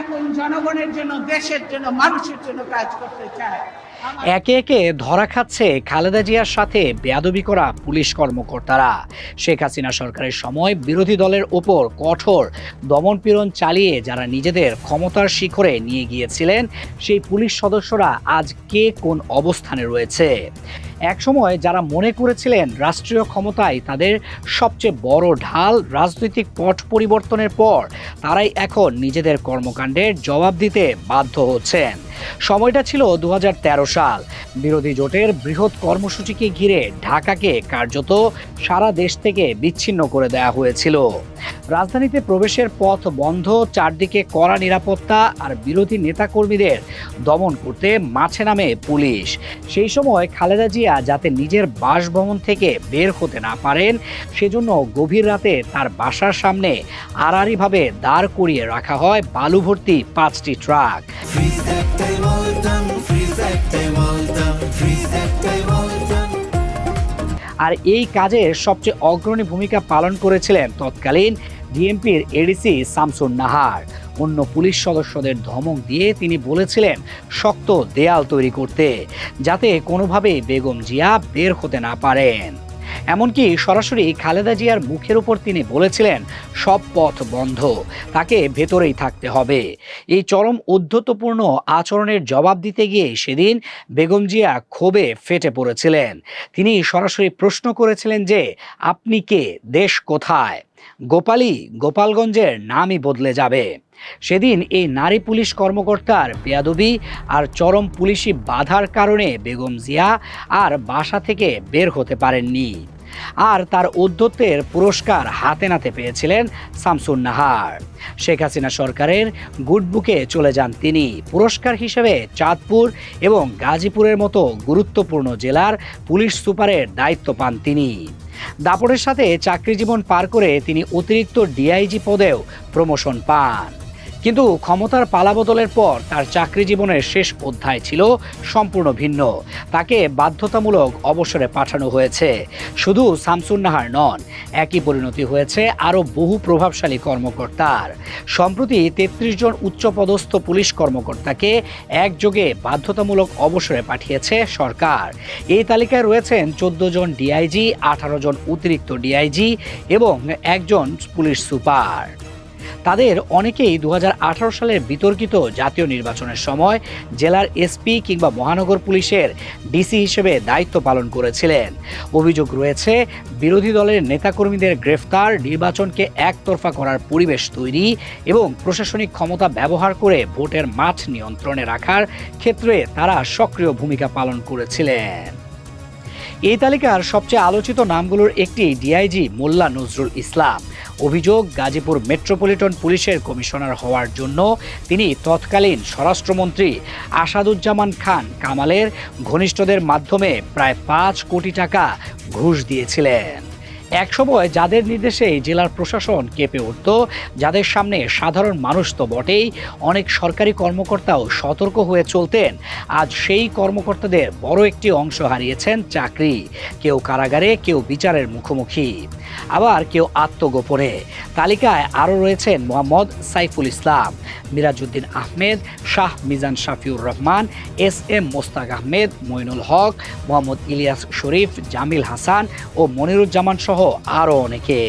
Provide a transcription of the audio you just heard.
এখন জনগণের জন্য, দেশের জন্য, মানুষের জন্য কাজ করতে চায়। একে একে ধরা খাচ্ছে খালেদা জিয়ার সাথে বেয়াদবি করা পুলিশ কর্মকর্তারা। শেখ হাসিনা সরকারের সময় বিরোধী দলের ওপর কঠোর দমনপীড়ন চালিয়ে যারা নিজেদের ক্ষমতার শিখরে নিয়ে গিয়েছিলেন, সেই পুলিশ সদস্যরা আজ কে কোন অবস্থানে রয়েছে। একসময় যারা মনে করেছিলেন রাষ্ট্রীয় ক্ষমতায় তাদের সবচেয়ে বড় ঢাল, রাজনৈতিক পট পরিবর্তনের পর তারাই এখন নিজেদের কর্মকাণ্ডের জবাব দিতে বাধ্য হচ্ছেন। সময়টা ছিল 2013 সাল। বিরোধী জোটের বৃহৎ কর্মসূচিকে ঘিরে ঢাকাকে কার্যত সারা দেশ থেকে বিচ্ছিন্ন করে দেওয়া হয়েছিল। রাজধানীতে প্রবেশের পথ বন্ধ, চারদিকে কড়া নিরাপত্তা আর বিরোধী নেতাকর্মীদের দমন করতে মাঠে নামে পুলিশ। সেই সময় খালেদা জিয়া যাতে নিজের বাসভবন থেকে বের হতে না পারেন, সেজন্য গভীর রাতে তার বাসার সামনে আড়াআড়িভাবে দাঁড় করিয়ে রাখা হয় বালু ভর্তি 5টি ট্রাক। আর এই কাজে সবচেয়ে অগ্রণী ভূমিকা পালন করেছিলেন তৎকালীন ডিএমপির এডিসি শামসুন নাহার। অন্য পুলিশ সদস্যদের ধমক দিয়ে তিনি বলেছিলেন শক্ত দেয়াল তৈরি করতে, যাতে কোনোভাবেই বেগম জিয়া বের হতে না পারেন। এমনকি সরাসরি খালেদা জিয়ার মুখের উপর তিনি বলেছিলেন সব পথ বন্ধ, তাকে ভেতরেই থাকতে হবে। এই চরম উদ্ধতপূর্ণ আচরণের জবাব দিতে গিয়ে সেদিন বেগম জিয়া ক্ষোভে ফেটে পড়েছিলেন। তিনি সরাসরি প্রশ্ন করেছিলেন যে আপনি কে, দেশ কোথায়? গোপালগঞ্জের নামই বদলে যাবে। সেদিন এই নারী পুলিশ কর্মকর্তার বেয়াদবি আর চরম পুলিশি বাধার কারণে বেগম জিয়া আর বাসা থেকে বের হতে পারেননি। আর তার ঔদ্ধত্যের পুরস্কার হাতে নাতে পেয়েছিলেন শামসুন নাহার। শেখ হাসিনা সরকারের গুড বুকে চলে যান তিনি। পুরস্কার হিসেবে চাঁদপুর এবং গাজীপুরের মতো গুরুত্বপূর্ণ জেলার পুলিশ সুপারের দায়িত্ব পান তিনি। দাপটের সাথে চাকরি জীবন পার করে তিনি অতিরিক্ত ডিআইজি পদেও প্রমোশন পান। কিন্তু ক্ষমতার পালাবদলের পর তার চাকরি জীবনের শেষ অধ্যায় ছিল সম্পূর্ণ ভিন্ন। তাকে বাধ্যতামূলক অবসরে পাঠানো হয়েছে। শুধু শামসুন নাহার নন, একই পরিণতি হয়েছে আরও বহু প্রভাবশালী কর্মকর্তার। সম্প্রতি 33 জন উচ্চপদস্থ পুলিশ কর্মকর্তাকে একযোগে বাধ্যতামূলক অবসরে পাঠিয়েছে সরকার। এই তালিকায় রয়েছেন 14 জন ডিআইজি, 18 জন অতিরিক্ত ডিআইজি এবং 1 জন পুলিশ সুপার। তাদের অনেকেই 2018 সালের বিতর্কিত জাতীয় নির্বাচনের সময় জেলার এসপি কিংবা মহানগর পুলিশের ডিসি হিসেবে দায়িত্ব পালন করেছিলেন। অভিযোগ রয়েছে বিরোধী দলের নেতাকর্মীদের গ্রেফতার, নির্বাচনকে একতরফা করার পরিবেশ তৈরি এবং প্রশাসনিক ক্ষমতা ব্যবহার করে ভোটের মাঠ নিয়ন্ত্রণে রাখার ক্ষেত্রে তারা সক্রিয় ভূমিকা পালন করেছিলেন। এই তালিকার সবচেয়ে আলোচিত নামগুলোর একটি ডিআইজি মোল্লা নজরুল ইসলাম। অভিযোগ, গাজীপুর মেট্রোপলিটন পুলিশের কমিশনার হওয়ার জন্য তিনি তৎকালীন স্বরাষ্ট্রমন্ত্রী আসাদুজ্জামান খান কামালের ঘনিষ্ঠদের মাধ্যমে প্রায় 5 কোটি টাকা ঘুষ দিয়েছিলেন। একসময় যাদের নির্দেশে জেলার প্রশাসন কেঁপে উঠত, যাদের সামনে সাধারণ মানুষ তো বটেই, অনেক সরকারি কর্মকর্তাও সতর্ক হয়ে চলতেন, আজ সেই কর্মকর্তাদের বড় একটি অংশ হারিয়েছেন চাকরি। কেউ কারাগারে, কেউ বিচারের মুখোমুখি, আবার কেউ আত্মগোপনে। তালিকায় আরও রয়েছেন মোহাম্মদ সাইফুল ইসলাম, মিরাজউদ্দিন আহমেদ, শাহ মিজান শাফিউর রহমান, SM মোস্তাক আহমেদ, মইনুল হক, মোহাম্মদ ইলিয়াস শরীফ, জামিল হাসান ও মনিরুজ্জামান সহ আরও অনেকে।